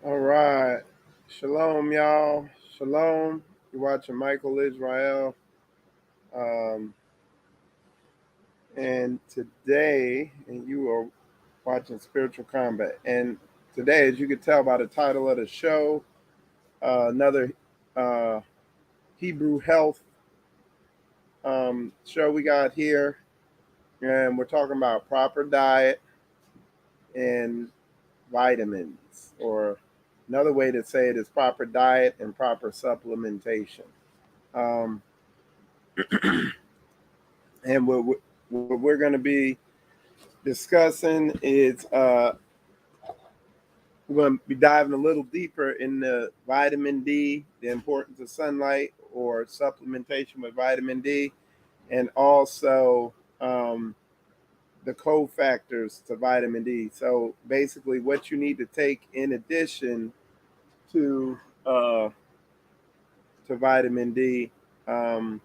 All right. Shalom, y'all. Shalom. You're watching Michael Israel. Um, and today, and you are watching Spiritual Combat. And today, as you can tell by the title of the show, another uh, Hebrew health show we got here. And we're talking about proper diet and vitamins, or another way to say it is proper diet and proper supplementation. Um, and what we're going to be discussing is we're going to be diving a little deeper in the vitamin D, the importance of sunlight or supplementation with vitamin D, and also the cofactors to vitamin D. So basically, what you need to take in addition to uh, to vitamin D um,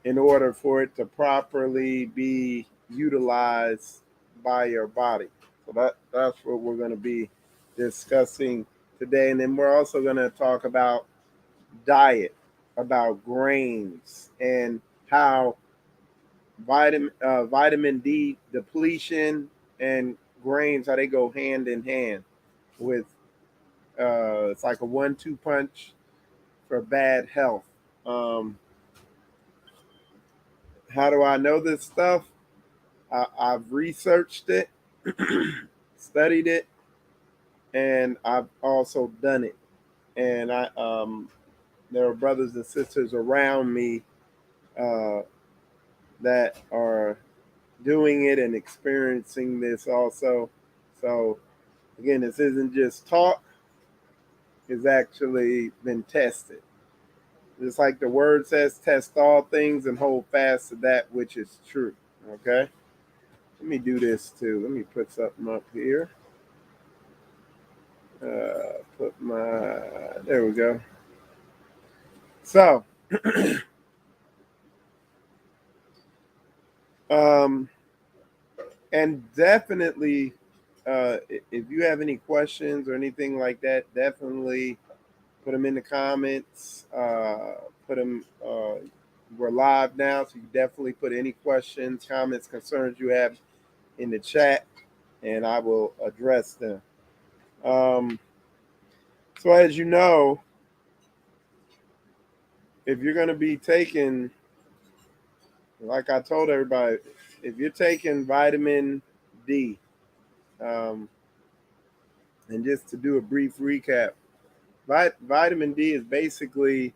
in order for it to properly be utilized by your body. So that's what we're going to be discussing today, and then we're also going to talk about diet, about grains, and how vitamin D depletion and grains, how they go hand in hand with it's like a 1-2 punch for bad health. Um, how do I know this stuff? I've researched it, studied it, and I've also done it. And there are brothers and sisters around me uh, that are doing it and experiencing this also. So again, this isn't just talk; it's actually been tested. Just like the word says, test all things and hold fast to that which is true. Okay. Let me do this too. Let me put something up here. Put my, there we go. So, um, and definitely, if you have any questions or anything like that, definitely put them in the comments. Put them, we're live now, so you definitely put any questions, comments, concerns you have in the chat, and I will address them. Um, so, as you know, if you're going to be taking, like I told everybody, if you're taking vitamin D, um, and just to do a brief recap, vitamin D is basically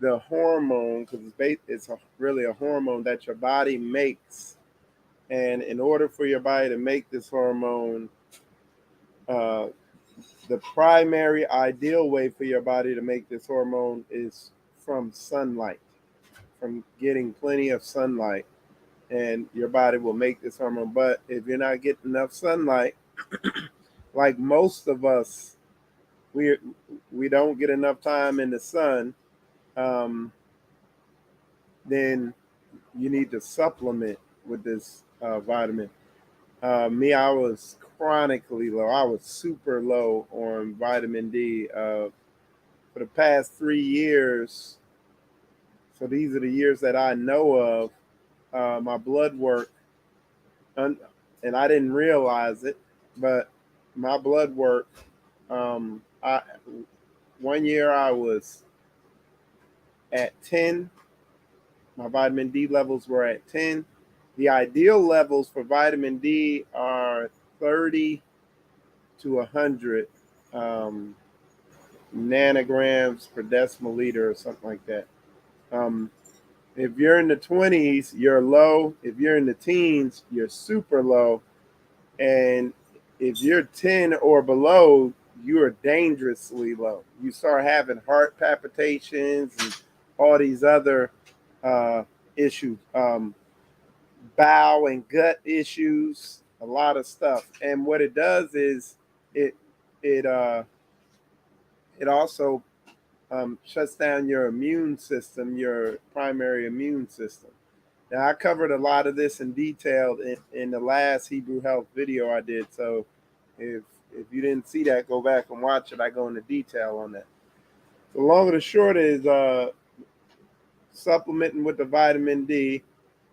the hormone because it's really a hormone that your body makes. And in order for your body to make this hormone, uh, the primary ideal way for your body to make this hormone is from sunlight, from getting plenty of sunlight, and your body will make this hormone. But if you're not getting enough sunlight, like most of us, we we don't get enough time in the sun, um, then you need to supplement with this vitamin. Me, I was chronically low. I was super low on vitamin D for the past 3 years. So these are the years that I know of. My blood work, and I didn't realize it, but my blood work. I One year I was at 10. My vitamin D levels were at 10. The ideal levels for vitamin D are 30 to 100 um, nanograms per decimal liter or something like that. Um, if you're in the 20s, you're low. If you're in the teens, you're super low. And if you're 10 or below, you are dangerously low. You start having heart palpitations and all these other uh, issues, bowel and gut issues, a lot of stuff. And what it does is it it uh, it also shuts down your immune system, your primary immune system. Now, I covered a lot of this in detail in the last Hebrew Health video I did. So, if if you didn't see that, go back and watch it. I go into detail on that. The long and the short is supplementing with the vitamin D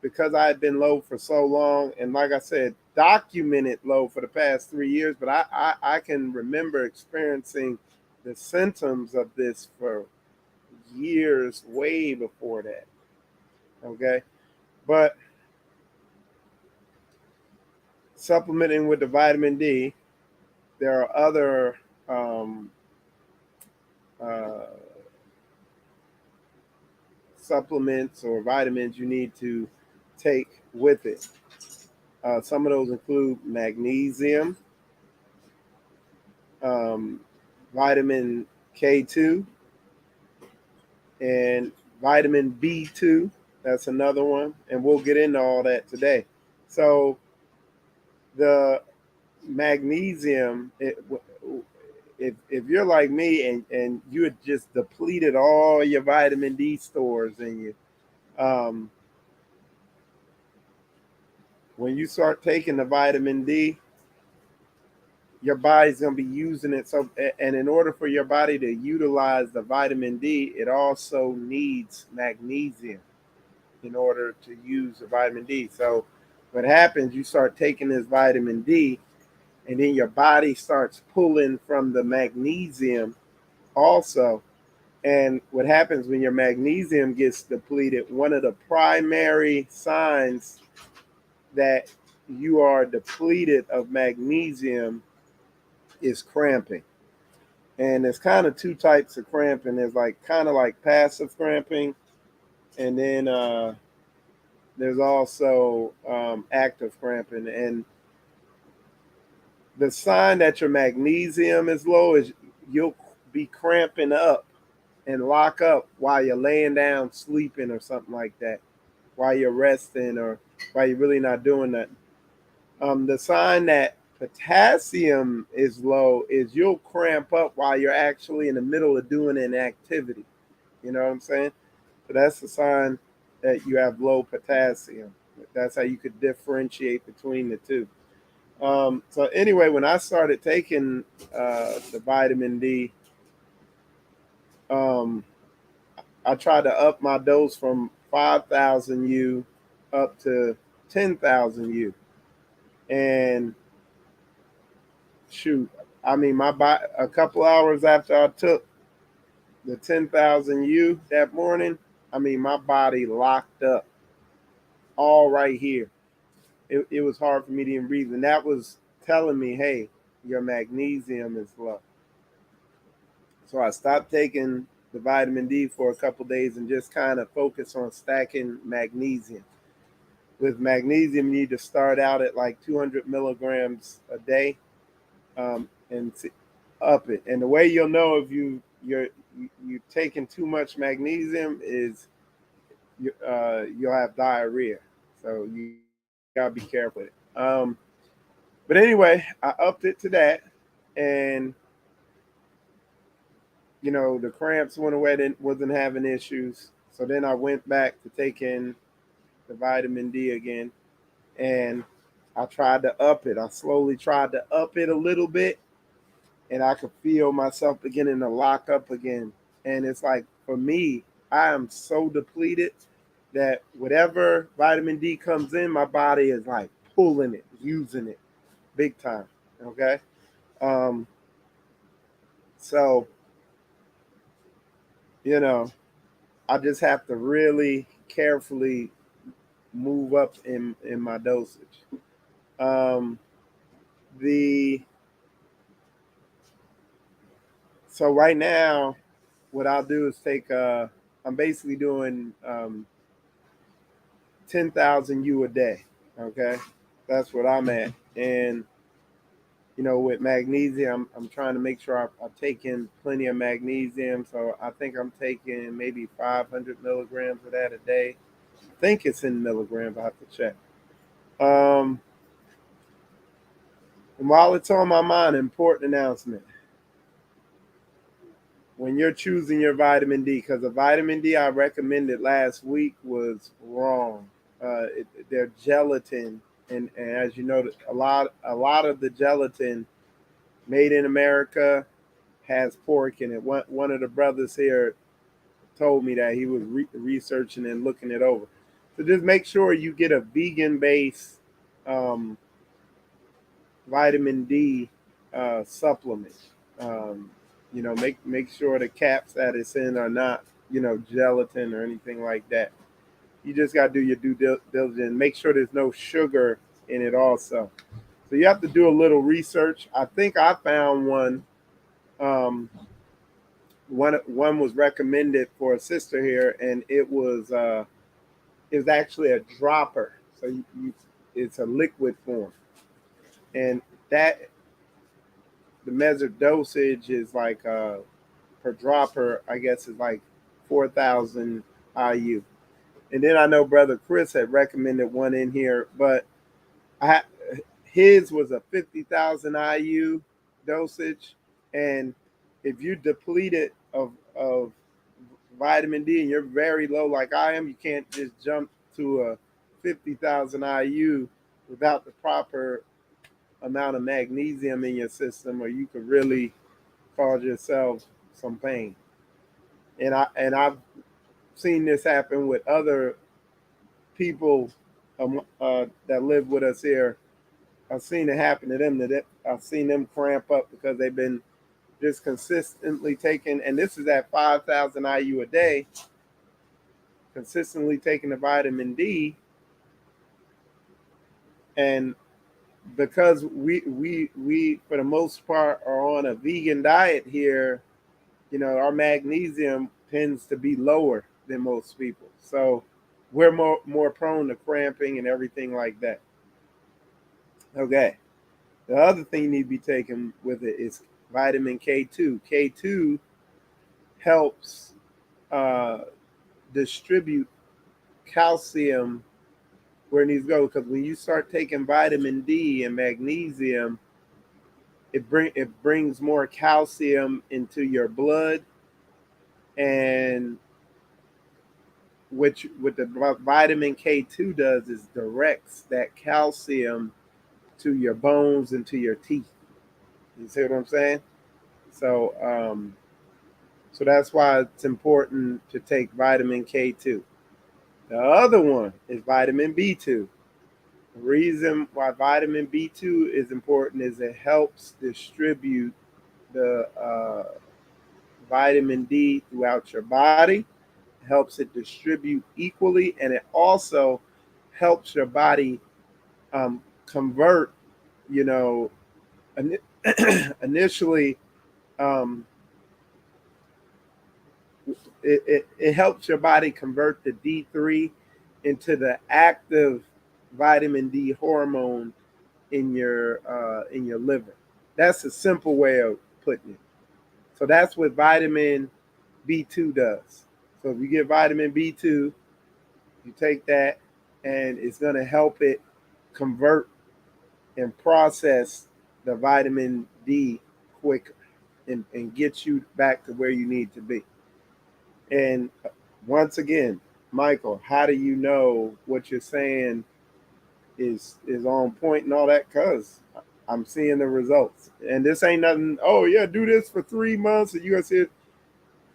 because I had been low for so long, and like I said, documented low for the past 3 years. But I can remember experiencing the symptoms of this for years way before that. Okay, but supplementing with the vitamin D, there are other uh, supplements or vitamins you need to take with it. Some of those include magnesium, um, vitamin K2, and vitamin B2. That's another one. And we'll get into all that today. So, the magnesium, if you're like me and you had just depleted all your vitamin D stores in you, um, when you start taking the vitamin D, your body's going to be using it. So, and in order for your body to utilize the vitamin D, it also needs magnesium in order to use the vitamin D. So, what happens, you start taking this vitamin D, and then your body starts pulling from the magnesium also. And what happens when your magnesium gets depleted, one of the primary signs that you are depleted of magnesium is cramping. And there's kind of two types of cramping. There's like kind of like passive cramping, and then there's also active cramping. And the sign that your magnesium is low is you'll be cramping up and lock up while you're laying down sleeping or something like that, while you're resting or while you're really not doing nothing. The sign that potassium is low is you'll cramp up while you're actually in the middle of doing an activity. You know what I'm saying? So that's the sign that you have low potassium. That's how you could differentiate between the two. So anyway, when I started taking the vitamin D, um, I tried to up my dose from 5,000 U up to 10,000 U. And shoot, I mean, my body, a couple hours after I took the 10,000 U that morning, I mean, my body locked up all right here. It was hard for me to even breathe. And that was telling me, hey, your magnesium is low. So I stopped taking the vitamin D for a couple days and just kind of focus on stacking magnesium. With magnesium, you need to start out at like 200 milligrams a day, and up it. And the way you'll know if you're taking too much magnesium is you'll have diarrhea. So you gotta be careful with it. But anyway, I upped it to that, and the cramps went away. Didn't wasn't having issues. So then I went back to taking the vitamin D again, and I tried to up it. I slowly tried to up it a little bit, and I could feel myself beginning to lock up again. And it's like, for me, I am so depleted that whatever vitamin D comes in, my body is like pulling it, using it big time. Okay. Um, so, you know, I just have to really carefully move up in my dosage. Um, the so right now, what I'll do is take. I'm basically doing 10,000 U a day. Okay, that's what I'm at, and with magnesium, I'm trying to make sure I take in plenty of magnesium. So I think I'm taking maybe 500 milligrams of that a day. I think it's in milligrams. I have to check. Um, and while it's on my mind, important announcement: when you're choosing your vitamin D, because the vitamin D I recommended last week was wrong. They're gelatin, and as you know, a lot of the gelatin made in America, has pork in it. One of the brothers here told me that he was researching and looking it over. So just make sure you get a vegan based um, vitamin D supplement. Um, make sure the caps that it's in are not gelatin or anything like that. You just got to do your due diligence. Make sure there's no sugar in it also. So you have to do a little research. I think I found one. Um, one was recommended for a sister here, and it was actually a dropper. So it's a liquid form, and that the measured dosage is like per dropper. I guess is like 4,000 IU. And then I know Brother Chris had recommended one in here, but I his was a 50,000 IU dosage, and if you deplete it of vitamin D and you're very low like I am, you can't just jump to a 50,000 IU without the proper amount of magnesium in your system, or you could really cause yourself some pain. I've seen this happen with other people that live with us here. I've seen it happen to them. That I've seen them cramp up because they've been just consistently taking, and this is at 5,000 IU a day, consistently taking the vitamin D, and because we for the most part are on a vegan diet here, our magnesium tends to be lower than most people, so we're more prone to cramping and everything like that. Okay. The other thing you need to be taken with it is vitamin K2. K2 helps uh, distribute calcium where it needs to go. Because when you start taking vitamin D and magnesium, it brings more calcium into your blood, and what the vitamin K2 does is directs that calcium to your bones and to your teeth. You see what I'm saying? So so that's why it's important to take vitamin K2. The other one is vitamin B2. The reason why vitamin B2 is important is it helps distribute the vitamin D throughout your body, helps it distribute equally, and it also helps your body convert, you know, initially, um, it helps your body convert the D3 into the active vitamin D hormone in your liver. That's a simple way of putting it. So that's what vitamin B2 does. So if you get vitamin B2, you take that, and it's going to help it convert and process the vitamin D quicker, and get you back to where you need to be. And once again, Michael, how do you know what you're saying is on point and all that? Cause I'm seeing the results, and this ain't nothing. Oh yeah, do this for 3 months, and you gonna see it.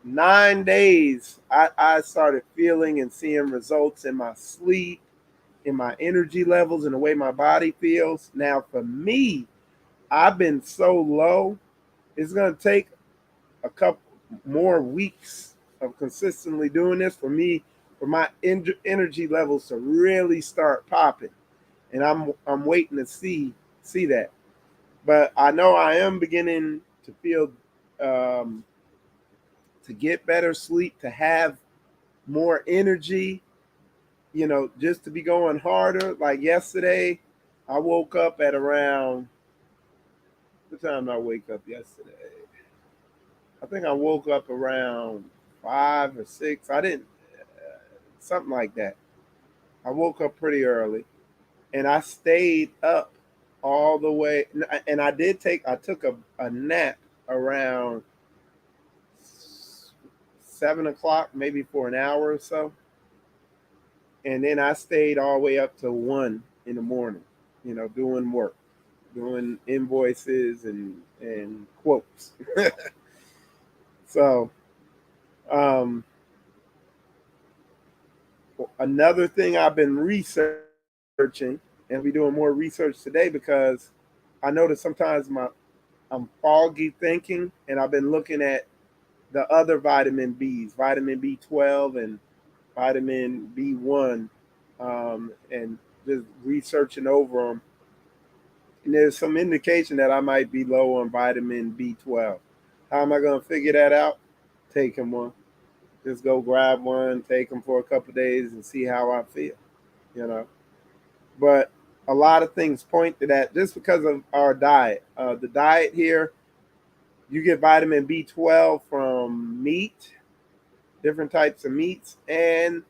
9 days, I started feeling and seeing results in my sleep, in my energy levels, and the way my body feels. Now, for me, I've been so low. It's gonna take a couple more weeks of consistently doing this for me, for my energy levels to really start popping, and I'm waiting to see that. But I know I am beginning to feel um, to get better sleep, to have more energy, just to be going harder. Like yesterday, I woke up at around, what time did I wake up yesterday? I think I woke up around 5 or 6. I didn't, something like that. I woke up pretty early, and I stayed up all the way. And I took a nap around 7 o'clock, maybe for an hour or so. And then I stayed all the way up to 1 in the morning, doing work. doing invoices and quotes. So um, another thing I've been researching, and we doing more research today because I notice sometimes I'm foggy thinking, and I've been looking at the other vitamin Bs, vitamin B12 and vitamin B1, and just researching over them. And there's some indication that I might be low on vitamin B12. How am I going to figure that out? Taking one. Just go grab one, take them for a couple of days, and see how I feel. You know, but a lot of things point to that just because of our diet. The diet here, you get vitamin B12 from meat, different types of meats, and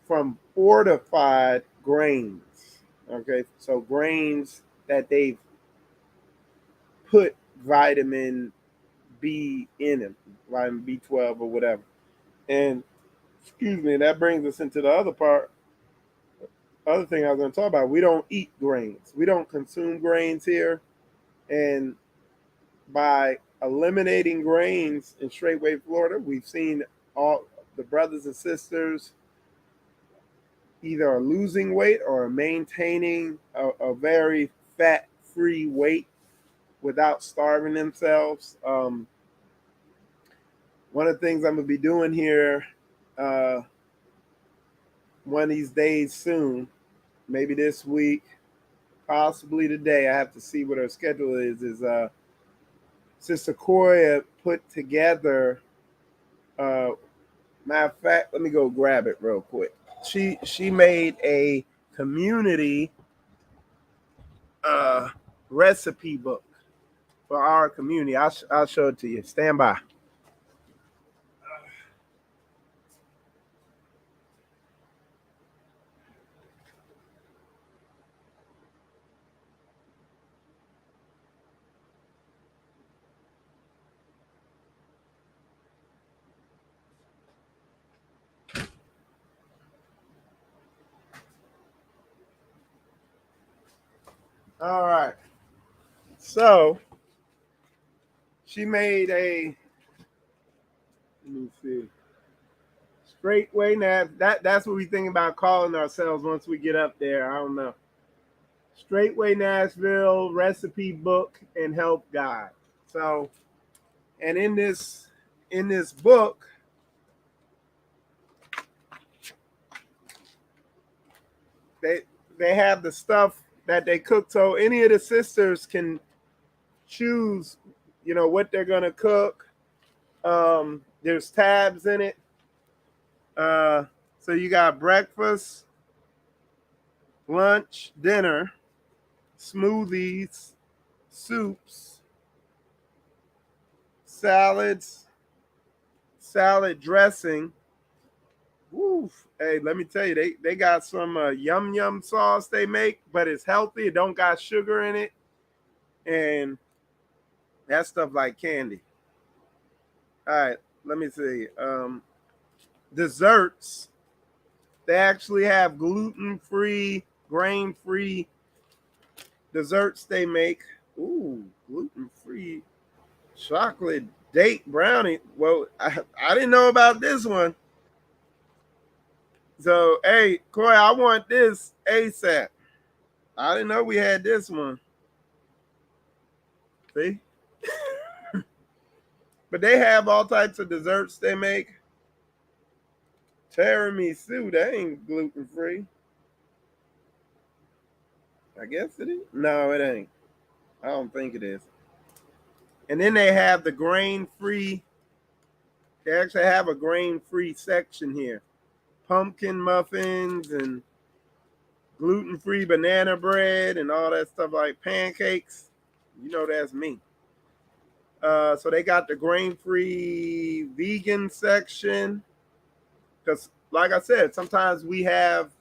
from fortified grains. Okay, so grains that they've put vitamin B in them, vitamin B12 or whatever. And excuse me, that brings us into the other thing I was going to talk about. We don't eat grains. We don't consume grains here. And by eliminating grains in Straightway, Florida, we've seen all the brothers and sisters either are losing weight or maintaining a very fat-free weight without starving themselves. One of the things I'm going to be doing here uh, one of these days soon, maybe this week, possibly today, I have to see what her schedule is Sister Koya put together, matter of fact, let me go grab it real quick. She made a community recipe book for our community. I'll show it to you. Stand by. All right. So she made a, let me see, Straightway Nav. That's what we think about calling ourselves once we get up there. I don't know. Straightway Nashville recipe book and help guide. So, and in this book, they they have the stuff that they cook. So any of the sisters can choose, what they're gonna cook. There's tabs in it. Uh, so you got breakfast, lunch, dinner, smoothies, soups, salads, salad dressing. Woof. Hey, let me tell you, they got some yum yum sauce they make, but it's healthy. It don't got sugar in it, and that stuff like candy. All right, let me see. Desserts. They actually have gluten-free, grain-free desserts they make. Ooh, gluten-free chocolate date brownie. Well, I didn't know about this one. So, hey, Corey, I want this ASAP. I didn't know we had this one. See? But they have all types of desserts they make. Tiramisu, that ain't gluten free. I guess it is. No, it ain't. I don't think it is. And then they have the grain free. They actually have a grain free section here. Pumpkin muffins and gluten free banana bread and all that stuff like pancakes. That's me. So they got the grain free vegan section. Because, like I said, sometimes we have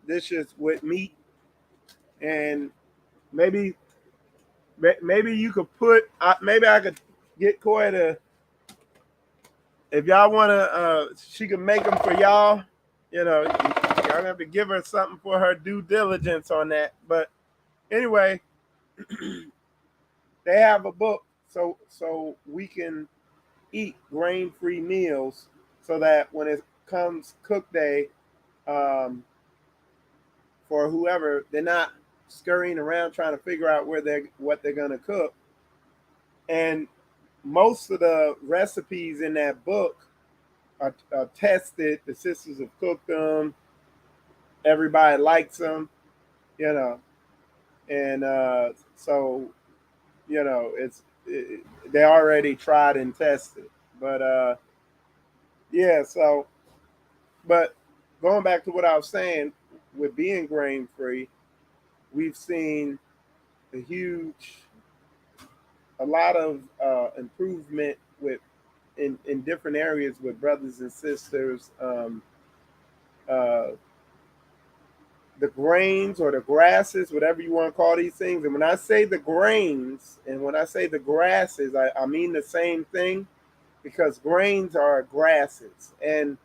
dishes with meat, and maybe you could put. Maybe I could get Koi to, if y'all want to. She could make them for y'all. Y'all have to give her something for her due diligence on that. But anyway, they have a book so we can eat grain-free meals, so that when it comes cook day, um, for whoever, they're not scurrying around trying to figure out what they're gonna cook. And most of the recipes in that book are tested. The sisters have cooked them. Everybody likes them, you know, and so they already tried and tested. But yeah, so but going back to what I was saying, with being grain free, we've seen a lot of improvement with in different areas with brothers and sisters. Uh, the grains or the grasses, whatever you want to call these things. And when I say the grains and when I say the grasses, I mean the same thing, because grains are grasses, and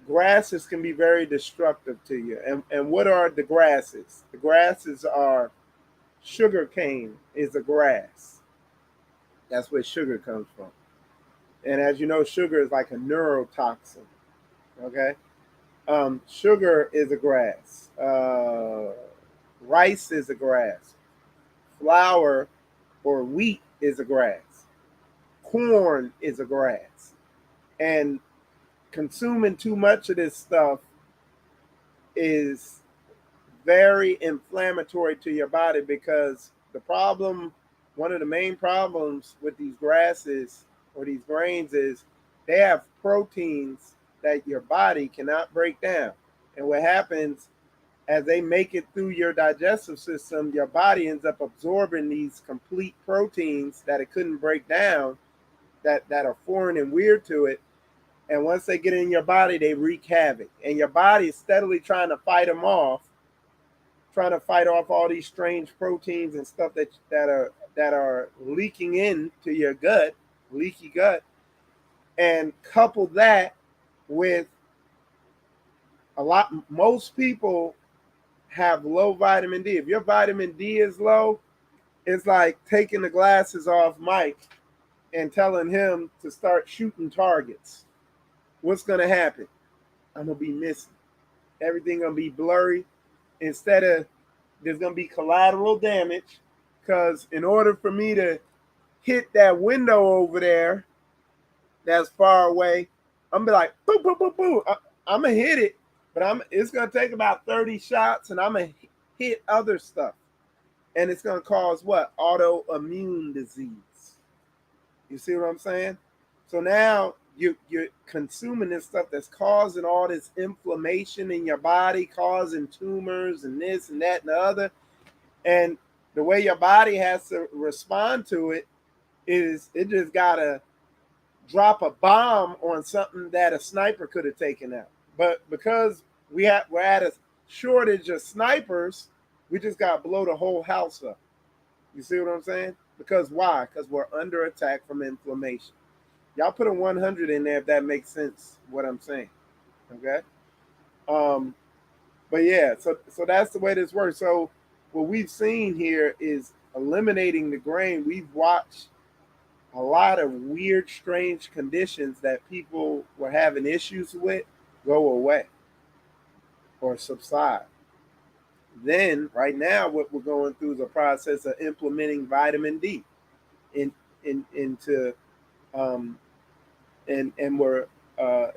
grasses can be very destructive to you. And what are the grasses? The grasses are sugar cane is a grass. That's where sugar comes from. And as you know, sugar is like a neurotoxin. Okay. Sugar is a grass. Rice is a grass. Flour or wheat is a grass. Corn is a grass. And consuming too much of this stuff is very inflammatory to your body, because one of the main problems with these grasses or these grains is they have proteins that your body cannot break down. And what happens, as they make it through your digestive system, your body ends up absorbing these complete proteins that it couldn't break down, that are foreign and weird to it. And once they get in your body, they wreak havoc. And your body is steadily trying to fight them off, trying to fight off all these strange proteins and stuff that are leaking into your gut, leaky gut. And couple that with most people have low vitamin D. If your vitamin D is low, it's like taking the glasses off Mike and telling him to start shooting targets. What's going to happen? I'm going to be missing. Everything going to be blurry. Instead of, there's going to be collateral damage, because in order for me to hit that window over there that's far away, I'm going to be like, boo, boo, boo, boo. I'm going to hit it, but it's going to take about 30 shots, and I'm going to hit other stuff. And it's going to cause what? Autoimmune disease. You see what I'm saying? So now you're consuming this stuff that's causing all this inflammation in your body, causing tumors and this and that and the other. And the way your body has to respond to it is it just got to drop a bomb on something that a sniper could have taken out. But because we're at a shortage of snipers, we just got to blow the whole house up. You see what I'm saying? Because why? Because we're under attack from inflammation. Y'all put a 100 in there if that makes sense, what I'm saying. Okay? But yeah, so that's the way this works. So what we've seen here is eliminating the grain. We've watched a lot of weird, strange conditions that people were having issues with go away or subside. Then, right now, what we're going through is a process of implementing vitamin D into, and we're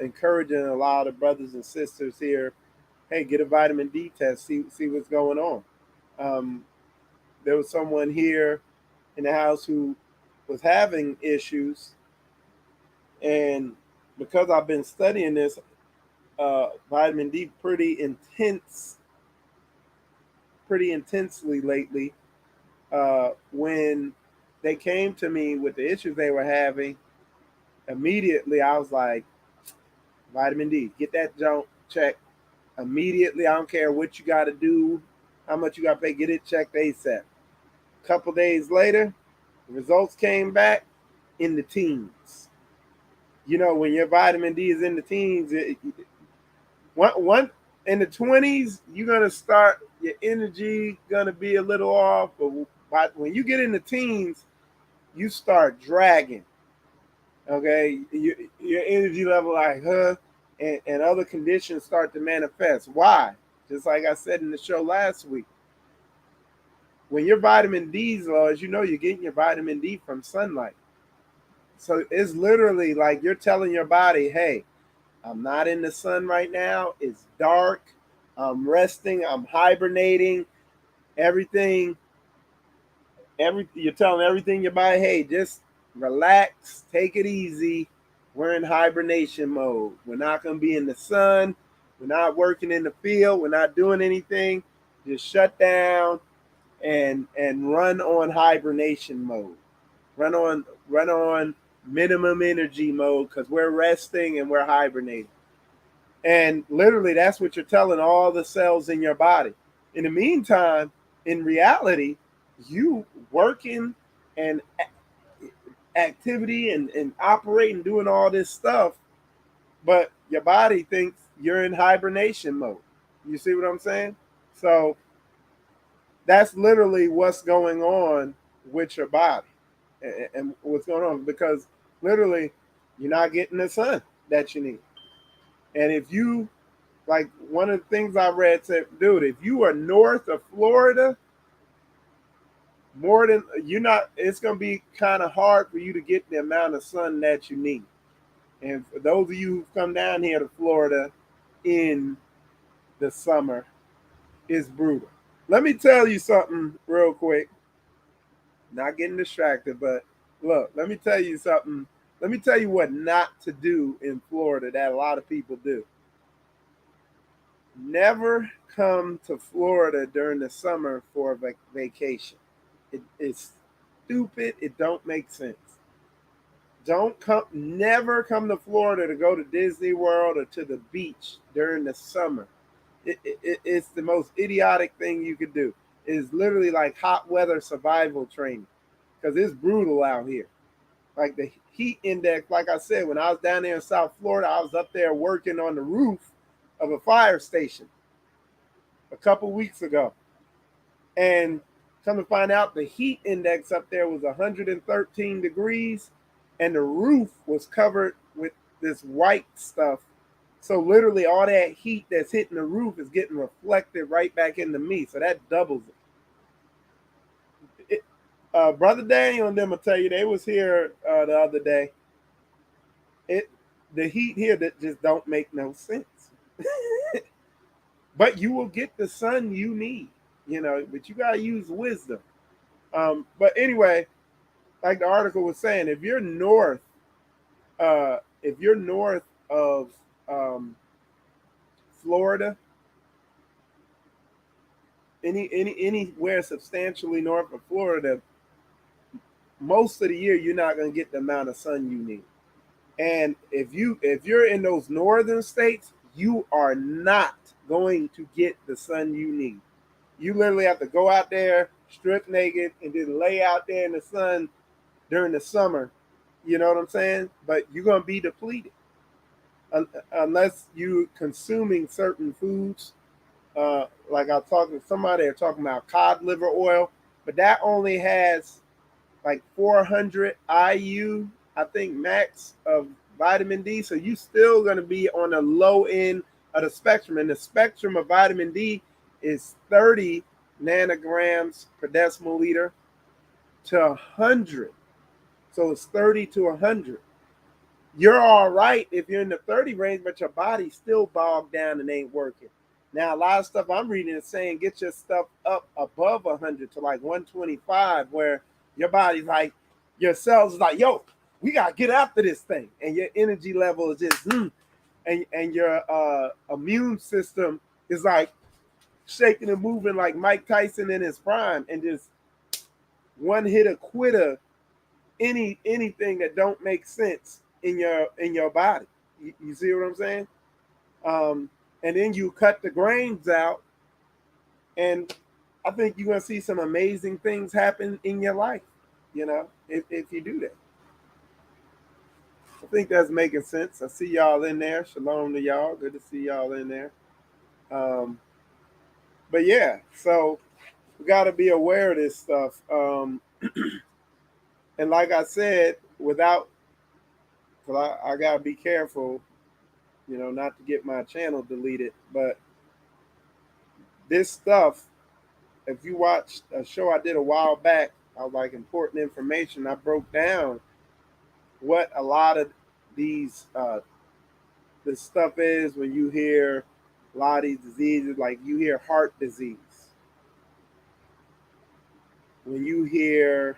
encouraging a lot of brothers and sisters here. Hey, get a vitamin D test. See what's going on. There was someone here in the house who was having issues, and because I've been studying this vitamin D pretty intensely lately, when they came to me with the issues they were having, immediately I was like, vitamin D, get that junk checked immediately. I don't care what you got to do, how much you got to pay, get it checked ASAP. A couple days later, the results came back in the teens. You know, when your vitamin D is in the teens, one in the 20s, you're gonna start your energy gonna be a little off. But when you get in the teens, you start dragging. Okay, your energy level like and other conditions start to manifest. Why? Just like I said in the show last week, when your vitamin D is low, as you know, you're getting your vitamin D from sunlight. So it's literally like you're telling your body, hey, I'm not in the sun right now. It's dark. I'm resting. I'm hibernating. Everything, you're telling everything your body, hey, just relax, take it easy. We're in hibernation mode. We're not gonna be in the sun. We're not working in the field. We're not doing anything. Just shut down and run on hibernation mode. Run on minimum energy mode because we're resting and we're hibernating. And literally, that's what you're telling all the cells in your body. In the meantime, in reality, you working and activity and operating, doing all this stuff, but your body thinks you're in hibernation mode. You see what I'm saying? So that's literally what's going on with your body and what's going on because literally you're not getting the sun that you need. And if you like one of the things I read said, dude, if you are north of Florida, more than you're not, it's gonna be kind of hard for you to get the amount of sun that you need. And for those of you who've come down here to Florida in the summer, it's brutal. Let me tell you something real quick. Not getting distracted, but look, let me tell you something. Let me tell you what not to do in Florida that a lot of people do. Never come to Florida during the summer for a vacation. It's stupid. It don't make sense. Don't come. Never come to Florida to go to Disney World or to the beach during the summer. It's the most idiotic thing you could do. It's literally like hot weather survival training because it's brutal out here. Like the heat index, like I said, when I was down there in South Florida, I was up there working on the roof of a fire station a couple weeks ago. And come to find out, the heat index up there was 113 degrees, and the roof was covered with this white stuff. So literally, all that heat that's hitting the roof is getting reflected right back into me. So that doubles it. Brother Daniel and them will tell you they was here the other day. It the heat here that just don't make no sense. But you will get the sun you need, but you gotta use wisdom. But anyway, like the article was saying, if you're north of Florida, anywhere substantially north of Florida, most of the year you're not going to get the amount of sun you need. And if you're in those northern states, you are not going to get the sun you need. You literally have to go out there, strip naked, and then lay out there in the sun during the summer. You know what I'm saying? But you're going to be depleted unless you consuming certain foods. Like I was talking to somebody, they're talking about cod liver oil, but that only has like 400 IU, I think, max of vitamin D. So you still going to be on the low end of the spectrum. And the spectrum of vitamin D is 30 nanograms per decimal liter to 100. So it's 30 to 100. You're all right if you're in the 30 range, but your body's still bogged down and ain't working. Now, a lot of stuff I'm reading is saying get your stuff up above 100 to like 125, where your body's like, your cells is like, yo, we got to get after this thing. And your energy level is just, and your immune system is like shaking and moving like Mike Tyson in his prime and just one hit a quitter anything that don't make sense in your body. You see what I'm saying? And then you cut the grains out, and I think you're gonna see some amazing things happen in your life. If you do that. I think that's making sense. I see y'all in there. Shalom to y'all. Good to see y'all in there. Um, But yeah, so we got to be aware of this stuff. And like I said, without, cause I got to be careful, not to get my channel deleted. But this stuff, if you watched a show I did a while back, I was like important information. I broke down what a lot of these this stuff is when you hear a lot of these diseases, like you hear heart disease, when you hear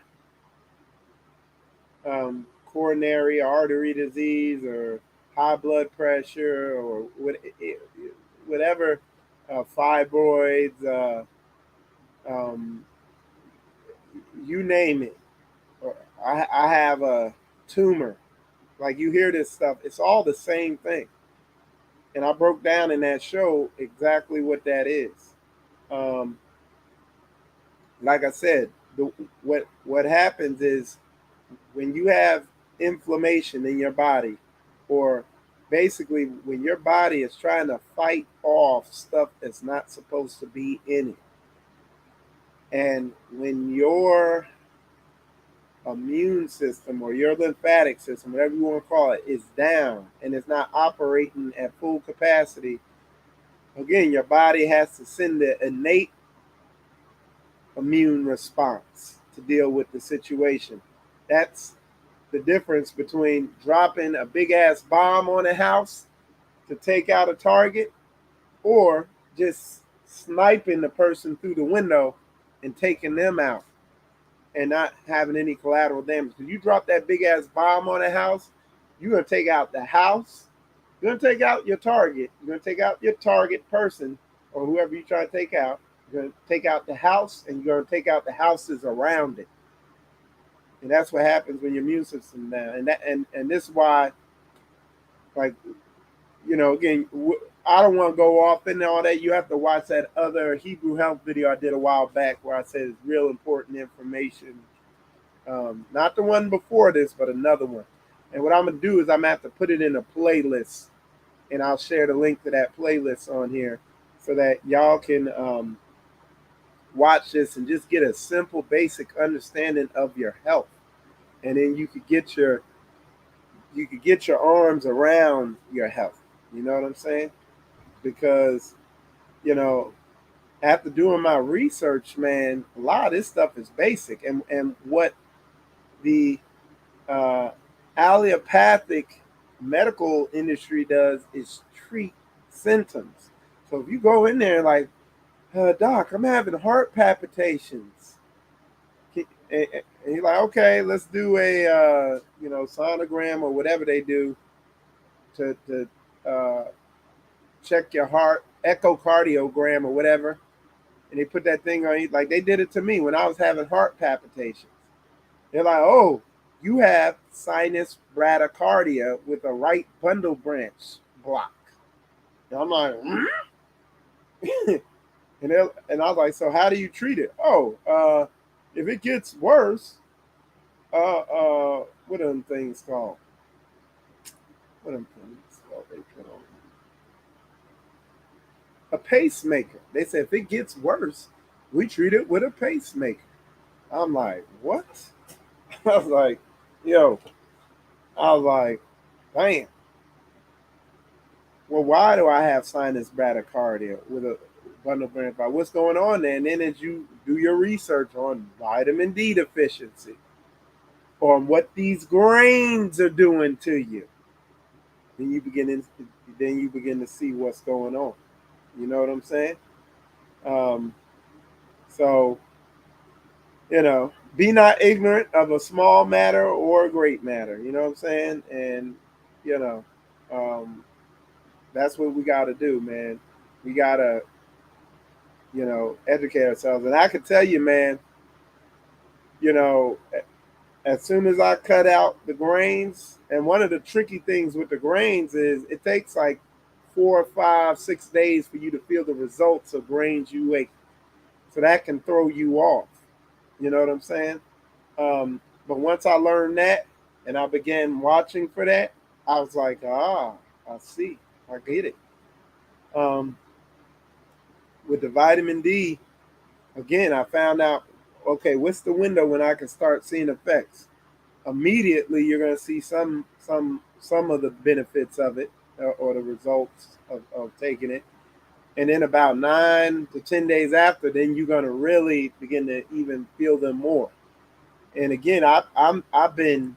coronary artery disease or high blood pressure or whatever, fibroids, um, you name it. Or I have a tumor. Like you hear this stuff, it's all the same thing. And I broke down in that show exactly what that is. Um, like I said, what happens is when you have inflammation in your body, or basically when your body is trying to fight off stuff that's not supposed to be in it, and when your immune system or your lymphatic system, whatever you want to call it, is down and it's not operating at full capacity, again, your body has to send the innate immune response to deal with the situation. That's the difference between dropping a big ass bomb on a house to take out a target or just sniping the person through the window and taking them out and not having any collateral damage. Because you drop that big ass bomb on a house, you're going to take out the house, you're going to take out your target, you're going to take out your target person or whoever you're trying to take out. You're going to take out the house and you're going to take out the houses around it. And that's what happens when your immune system down. And this is why, like, again, I don't want to go off into all that. You have to watch that other Hebrew Health video I did a while back where I said it's real important information. Not the one before this, but another one. And what I'm going to do is I'm going to have to put it in a playlist, and I'll share the link to that playlist on here so that y'all can watch this and just get a simple, basic understanding of your health. And then you could get your arms around your health. You know what I'm saying? Because, after doing my research, man, a lot of this stuff is basic. And what the allopathic medical industry does is treat symptoms. So if you go in there like, doc, I'm having heart palpitations. And you're like, okay, let's do a sonogram or whatever they do to check your heart, echocardiogram or whatever, and they put that thing on you. Like they did it to me when I was having heart palpitations. They're like, oh, you have sinus bradycardia with a right bundle branch block. And I'm like, and I was like, so how do you treat it? Oh, if it gets worse, what are them things called? What are them things called they put on? A pacemaker. They said if it gets worse, we treat it with a pacemaker. I'm like, what? I was like, yo, I was like, damn. Well, why do I have sinus bradycardia with a bundle branch? What's going on there? And then as you do your research on vitamin D deficiency, on what these grains are doing to you, then you begin to see what's going on. You know what I'm saying? Um, so be not ignorant of a small matter or a great matter. You know what I'm saying? And you know, um, that's what we got to do, man. We got to educate ourselves. And I can tell you, man, you know, as soon as I cut out the grains, and one of the tricky things with the grains is it takes like 4, 5, 6 days for you to feel the results of grains you ate. So that can throw you off. You know what I'm saying? But once I learned that and I began watching for that, I was like, I see. I get it. Um, with the vitamin D, again, I found out, okay, what's the window when I can start seeing effects? Immediately, you're going to see some of the benefits of it, or the results of taking it. And then about 9 to 10 days after, then you're going to really begin to even feel them more. And again, I've been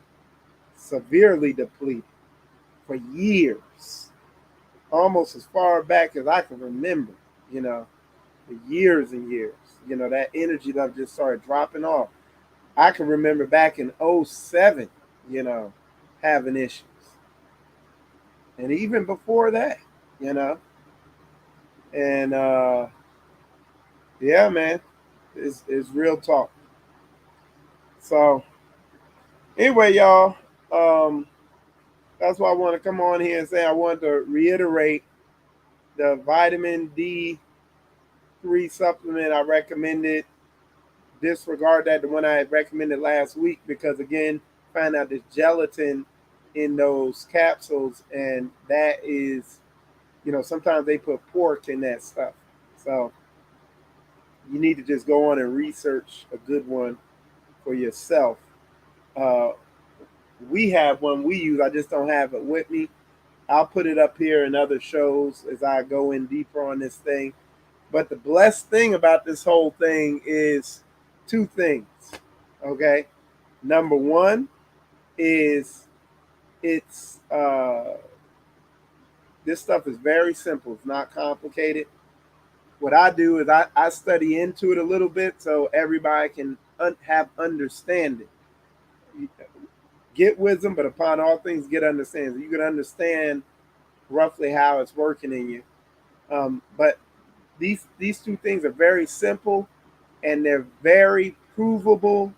severely depleted for years, almost as far back as I can remember. You know, for years and years. You know, that energy level just started dropping off. I can remember back in '07, you know, having issues. And even before that, you know. And yeah, man, it's real talk. So anyway, y'all, um, that's why I want to come on here and say I want to reiterate the vitamin D3 supplement I recommended. Disregard that the one I had recommended last week because again, find out there's gelatin in those capsules, and that is, you know, sometimes they put pork in that stuff. So you need to just go on and research a good one for yourself. Uh, we have one we use. I just don't have it with me. I'll put it up here in other shows as I go in deeper on this thing. But the blessed thing about this whole thing is two things. Okay. Number one is it's this stuff is very simple. It's not complicated. What I do is I study into it a little bit so everybody can have understanding. Get wisdom, but upon all things, get understanding. So you can understand roughly how it's working in you. But these two things are very simple, and they're very provable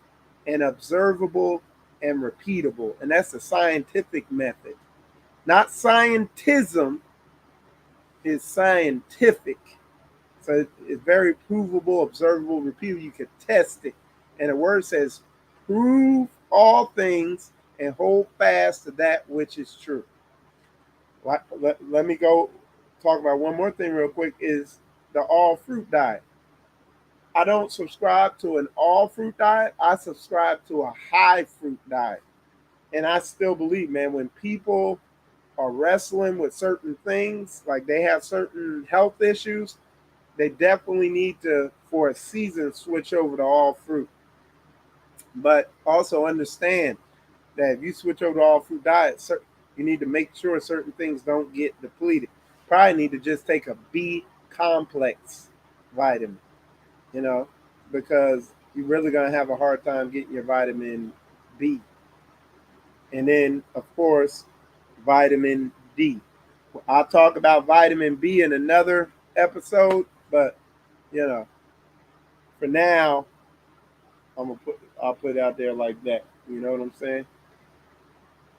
and observable and repeatable. And that's the scientific method. Not scientism, is scientific. So it's very provable, observable, repeatable. You can test it. And the word says, prove all things and hold fast to that which is true. Let me go talk about one more thing real quick is the all fruit diet. I don't subscribe to an all fruit diet. I subscribe to a high fruit diet. And I still believe, man, when people are wrestling with certain things, like they have certain health issues, they definitely need to, for a season, switch over to all fruit. But also understand that if you switch over to all fruit diet, you need to make sure certain things don't get depleted. Probably need to just take a B complex vitamin, you know, because you're really going to have a hard time getting your vitamin B. And then, of course, vitamin D. I'll talk about vitamin B in another episode, but you know, for now, I'll put it out there like that. You know what I'm saying?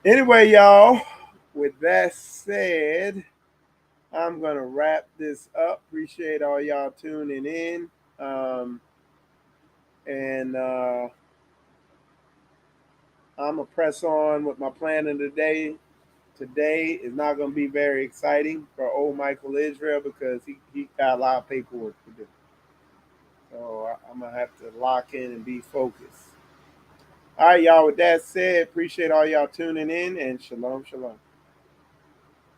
Anyway, y'all, with that said, I'm gonna wrap this up. Appreciate all y'all tuning in. And I'm gonna press on with my plan of the day. Today is not gonna be very exciting for old Michael Israel because he got a lot of paperwork to do. So I'm gonna have to lock in and be focused. All right, y'all. With that said, appreciate all y'all tuning in and shalom, shalom.